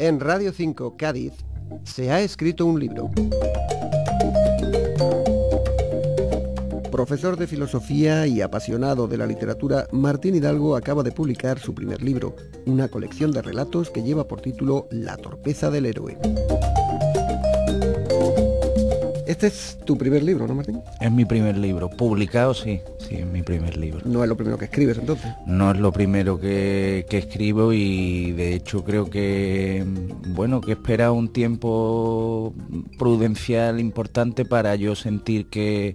En Radio 5 Cádiz se ha escrito un libro. Profesor de filosofía y apasionado de la literatura, Martín Hidalgo acaba de publicar su primer libro, una colección de relatos que lleva por título La torpeza del héroe. Este es tu primer libro, ¿no, Martín? Es mi primer libro, publicado sí, es mi primer libro. No es lo primero que escribes, entonces. No es lo primero que escribo y de hecho creo que, bueno, que he esperado un tiempo prudencial importante para yo sentir que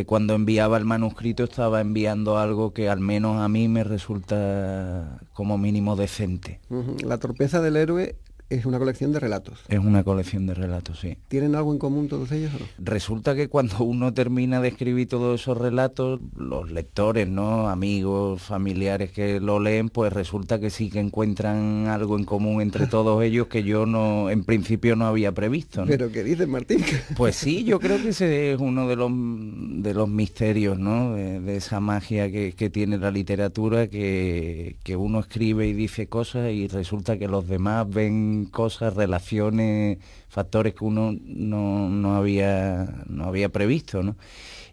cuando enviaba el manuscrito estaba enviando algo que al menos a mí me resulta como mínimo decente. La torpeza del héroe es una colección de relatos. Es una colección de relatos, sí. ¿Tienen algo en común todos ellos o no? Resulta que cuando uno termina de escribir todos esos relatos, los lectores, ¿no?, amigos, familiares que lo leen, pues resulta que sí que encuentran algo en común entre todos ellos que yo no, en principio no había previsto, ¿no? ¿Pero qué dices, Martín? Pues sí, yo creo que ese es uno de los misterios, ¿no?, de esa magia que tiene la literatura, que uno escribe y dice cosas y resulta que los demás ven cosas, relaciones, factores que uno no había previsto, ¿no?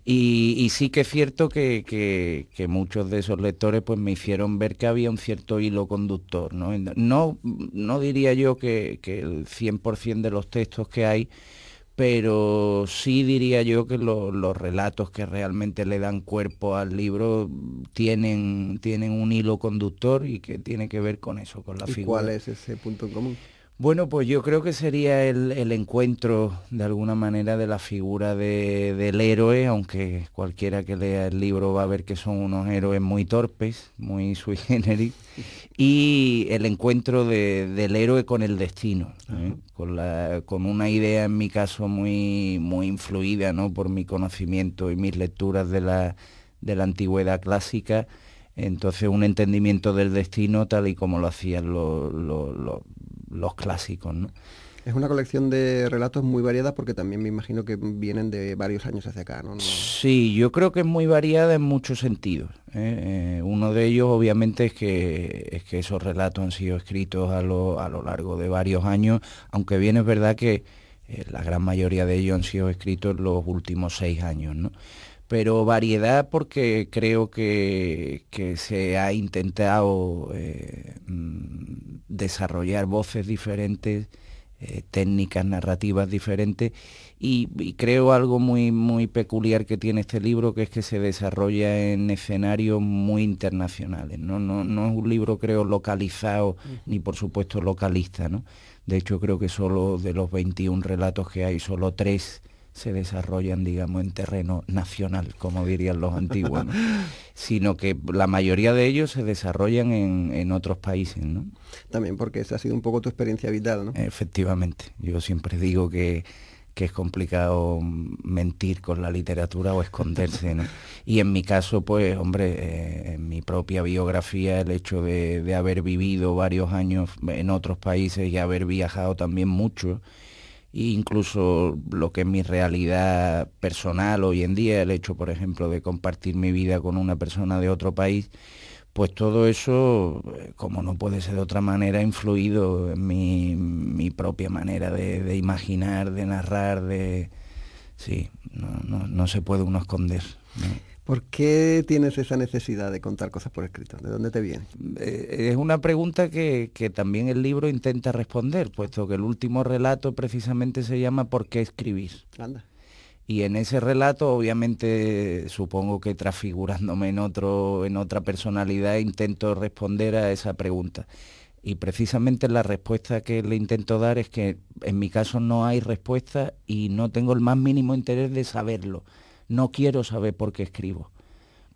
Y sí que es cierto que muchos de esos lectores pues me hicieron ver que había un cierto hilo conductor, ¿no? No diría yo que el 100% de los textos que hay, pero sí diría yo que los relatos que realmente le dan cuerpo al libro tienen un hilo conductor y que tiene que ver con eso, con la figura. ¿Y cuál es ese punto en común? Bueno, pues yo creo que sería el encuentro de alguna manera de la figura del héroe, aunque cualquiera que lea el libro va a ver que son unos héroes muy torpes, muy sui generis, y el encuentro del héroe con el destino, con una idea en mi caso muy influida, ¿no?, por mi conocimiento y mis lecturas de la antigüedad clásica. Entonces un entendimiento del destino tal y como lo hacían los clásicos, ¿no? Es una colección de relatos muy variada porque también me imagino que vienen de varios años hacia acá, ¿no? Sí, yo creo que es muy variada en muchos sentidos, ¿eh? Uno de ellos obviamente es que esos relatos han sido escritos a lo largo de varios años, aunque bien es verdad que la gran mayoría de ellos han sido escritos en los últimos 6 años, ¿no? Pero variedad porque creo que se ha intentado desarrollar voces diferentes, técnicas narrativas diferentes y creo algo muy peculiar que tiene este libro, que es que se desarrolla en escenarios muy internacionales, ¿no? No es un libro, creo, localizado ni por supuesto localista, ¿no? De hecho creo que solo de los 21 relatos que hay, solo 3 se desarrollan, digamos, en terreno nacional, como dirían los antiguos, ¿no? Sino que la mayoría de ellos se desarrollan en otros países, ¿no? También porque esa ha sido un poco tu experiencia vital, ¿no? Efectivamente, yo siempre digo que es complicado mentir con la literatura o esconderse, ¿no? Y en mi caso, pues, hombre, en mi propia biografía, el hecho de haber vivido varios años en otros países y haber viajado también mucho, e incluso lo que es mi realidad personal hoy en día, el hecho, por ejemplo, de compartir mi vida con una persona de otro país, pues todo eso, como no puede ser de otra manera, ha influido en mi propia manera de imaginar, de narrar, sí, no se puede uno esconder, ¿no? ¿Por qué tienes esa necesidad de contar cosas por escrito? ¿De dónde te viene? Es una pregunta que también el libro intenta responder, puesto que el último relato precisamente se llama ¿Por qué escribir? Anda. Y en ese relato, obviamente, supongo que transfigurándome en otra personalidad, intento responder a esa pregunta. Y precisamente la respuesta que le intento dar es que en mi caso no hay respuesta y no tengo el más mínimo interés de saberlo. No quiero saber por qué escribo.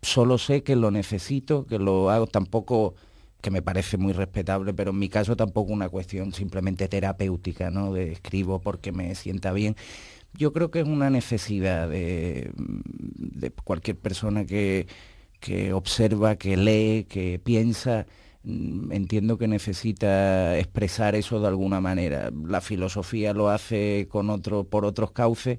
Solo sé que lo necesito, que lo hago, tampoco, que me parece muy respetable, pero en mi caso tampoco una cuestión simplemente terapéutica, ¿no? De escribo porque me sienta bien. Yo creo que es una necesidad de cualquier persona que observa, que lee, que piensa. Entiendo que necesita expresar eso de alguna manera. La filosofía lo hace por otros cauces.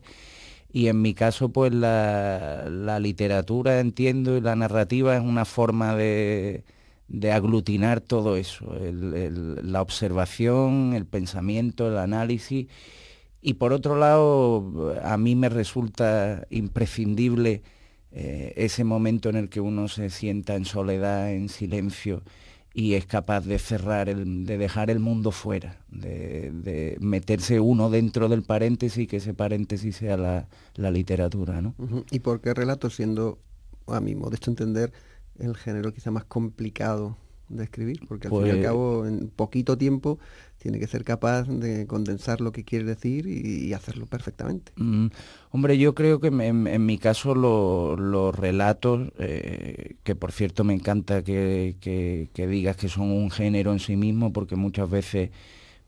Y en mi caso, pues la literatura, entiendo, y la narrativa es una forma de de aglutinar todo eso, la observación, el pensamiento, el análisis. Y por otro lado, a mí me resulta imprescindible ese momento en el que uno se sienta en soledad, en silencio, y es capaz de de dejar el mundo fuera, de meterse uno dentro del paréntesis y que ese paréntesis sea la literatura, ¿no? ¿Y por qué relatos, siendo, a mi modesto entender, el género quizá más complicado de escribir? Porque al fin y al cabo, en poquito tiempo, tiene que ser capaz de condensar lo que quiere decir y hacerlo perfectamente. Hombre, yo creo que en mi caso los relatos, que por cierto me encanta que digas que son un género en sí mismo, porque muchas veces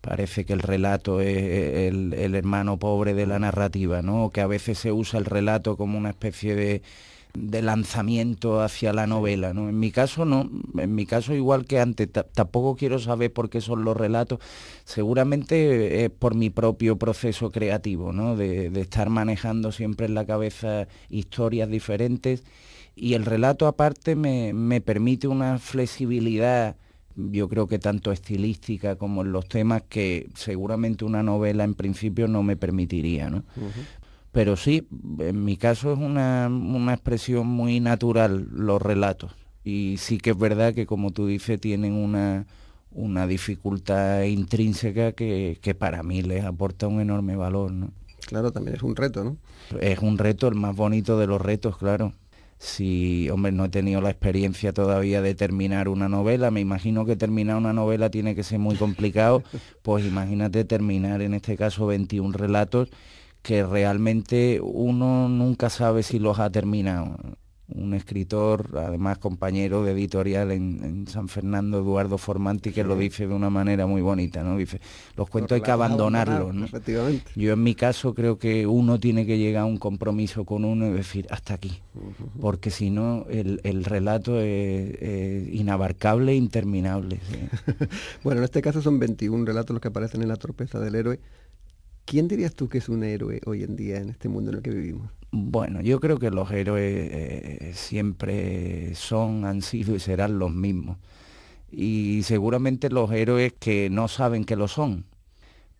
parece que el relato es el hermano pobre de la narrativa, ¿no? O que a veces se usa el relato como una especie de lanzamiento hacia la novela, ¿no? En mi caso no, en mi caso igual que antes, tampoco quiero saber por qué son los relatos, seguramente es por mi propio proceso creativo, ¿no? De estar manejando siempre en la cabeza historias diferentes, y el relato aparte me permite una flexibilidad, yo creo que tanto estilística como en los temas, que seguramente una novela en principio no me permitiría, ¿no? Pero sí, en mi caso es una expresión muy natural los relatos. Y sí que es verdad que, como tú dices, tienen una dificultad intrínseca que para mí les aporta un enorme valor, ¿no? Claro, también es un reto, ¿no? Es un reto, el más bonito de los retos, claro. Si, hombre, no he tenido la experiencia todavía de terminar una novela, me imagino que terminar una novela tiene que ser muy complicado, pues imagínate terminar, en este caso, 21 relatos, que realmente uno nunca sabe si los ha terminado. Un escritor, además compañero de editorial en San Fernando, Eduardo Formanti, que lo dice de una manera muy bonita, ¿no? Dice, los cuentos hay que abandonarlos, ¿no? Efectivamente. Yo en mi caso creo que uno tiene que llegar a un compromiso con uno y decir, hasta aquí, porque si no el relato es inabarcable e interminable. ¿Sí? Bueno, en este caso son 21 relatos los que aparecen en La torpeza del héroe. ¿Quién dirías tú que es un héroe hoy en día en este mundo en el que vivimos? Bueno, yo creo que los héroes siempre han sido y serán los mismos. Y seguramente los héroes que no saben que lo son.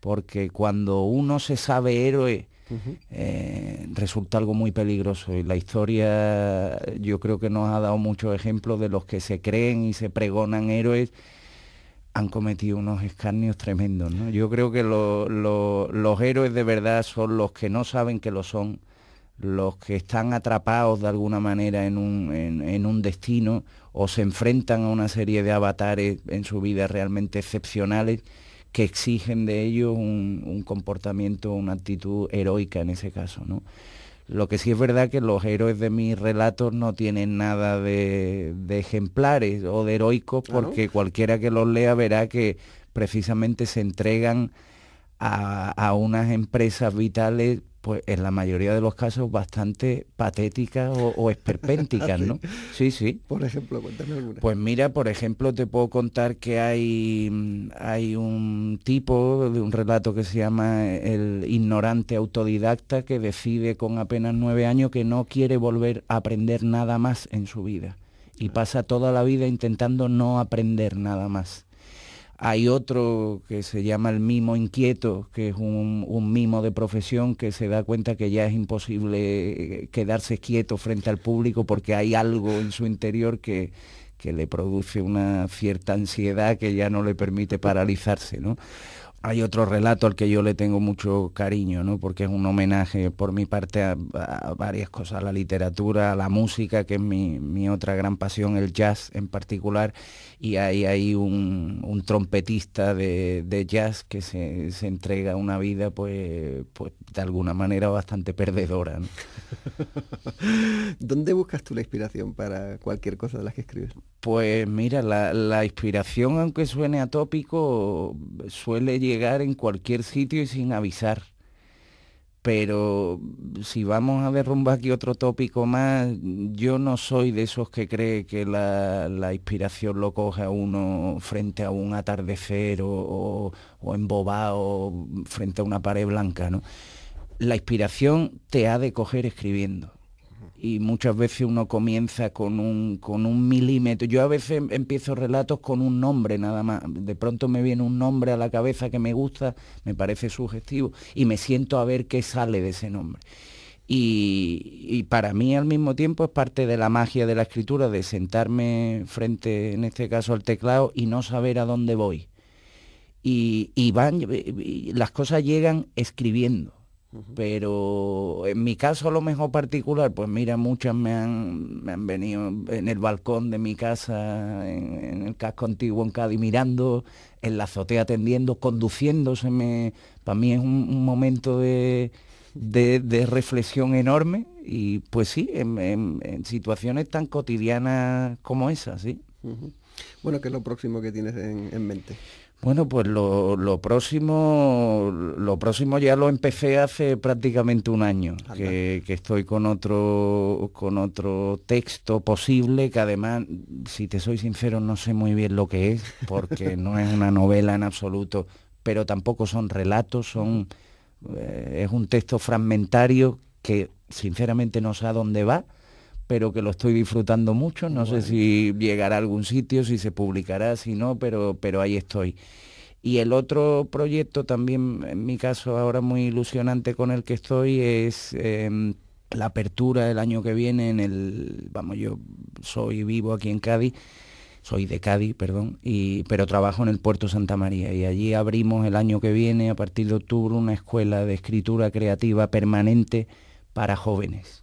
Porque cuando uno se sabe héroe, resulta algo muy peligroso. Y la historia, yo creo que nos ha dado muchos ejemplos de los que se creen y se pregonan héroes, han cometido unos escarnios tremendos, ¿no? Yo creo que los héroes de verdad son los que no saben que lo son, los que están atrapados de alguna manera en un destino, o se enfrentan a una serie de avatares en su vida realmente excepcionales que exigen de ellos un comportamiento, una actitud heroica en ese caso, ¿no? Lo que sí es verdad que los héroes de mis relatos no tienen nada de ejemplares o de heroicos, porque cualquiera que los lea verá que precisamente se entregan a unas empresas vitales, pues en la mayoría de los casos bastante patéticas o esperpénticas, ¿no? Sí, sí. Por ejemplo, cuéntame alguna. Pues mira, por ejemplo, te puedo contar que hay un tipo de un relato que se llama El ignorante autodidacta, que decide con apenas 9 años que no quiere volver a aprender nada más en su vida. Y pasa toda la vida intentando no aprender nada más. Hay otro que se llama El mimo inquieto, que es un mimo de profesión que se da cuenta que ya es imposible quedarse quieto frente al público porque hay algo en su interior que le produce una cierta ansiedad que ya no le permite paralizarse, ¿no? Hay otro relato al que yo le tengo mucho cariño, ¿no? Porque es un homenaje por mi parte a varias cosas, a la literatura, a la música, que es mi otra gran pasión, el jazz en particular, y hay un trompetista de jazz que se entrega a una vida pues de alguna manera bastante perdedora, ¿no? ¿Dónde buscas tú la inspiración para cualquier cosa de las que escribes? Pues mira, la inspiración, aunque suene atópico, suele llegar en cualquier sitio y sin avisar. Pero si vamos a derrumbar aquí otro tópico más, yo no soy de esos que cree que la inspiración lo coge a uno frente a un atardecer o embobado frente a una pared blanca, ¿no? La inspiración te ha de coger escribiendo. y muchas veces uno comienza con un milímetro. Yo a veces empiezo relatos con un nombre nada más, de pronto me viene un nombre a la cabeza que me gusta, me parece sugestivo, y me siento a ver qué sale de ese nombre. Y para mí al mismo tiempo es parte de la magia de la escritura, de sentarme frente, en este caso, al teclado y no saber a dónde voy. Y las cosas llegan escribiendo. Pero en mi caso a lo mejor particular, pues mira, muchas me han venido en el balcón de mi casa, en el casco antiguo en Cádiz, mirando, en la azotea atendiendo, conduciéndose. Para mí es un momento de reflexión enorme, y pues sí, en situaciones tan cotidianas como esa, sí. Bueno, ¿qué es lo próximo que tienes en mente? Bueno, pues lo próximo ya lo empecé hace prácticamente un año, que estoy con otro texto posible, que además, si te soy sincero, no sé muy bien lo que es, porque no es una novela en absoluto, pero tampoco son relatos, es un texto fragmentario que sinceramente no sé a dónde va, pero que lo estoy disfrutando mucho. No sé si llegará a algún sitio, si se publicará, si no, pero ahí estoy. Y el otro proyecto también, en mi caso ahora muy ilusionante con el que estoy, es la apertura el año que viene yo vivo aquí en Cádiz, soy de Cádiz, perdón, pero trabajo en el Puerto Santa María, y allí abrimos el año que viene, a partir de octubre, una escuela de escritura creativa permanente para jóvenes.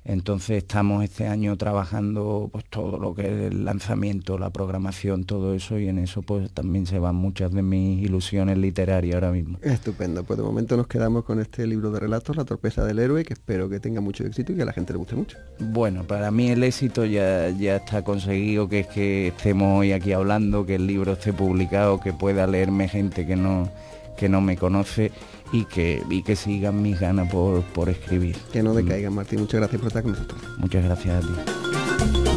Entonces estamos este año trabajando pues todo lo que es el lanzamiento, la programación, todo eso, y en eso pues también se van muchas de mis ilusiones literarias ahora mismo. Estupendo, pues de momento nos quedamos con este libro de relatos, La torpeza del héroe, que espero que tenga mucho éxito y que a la gente le guste mucho. Bueno, para mí el éxito ya está conseguido, que es que estemos hoy aquí hablando, que el libro esté publicado, que pueda leerme gente que no me conoce, y que sigan mis ganas por escribir. Que no decaigan, Martín. Muchas gracias por estar con nosotros. Muchas gracias a ti.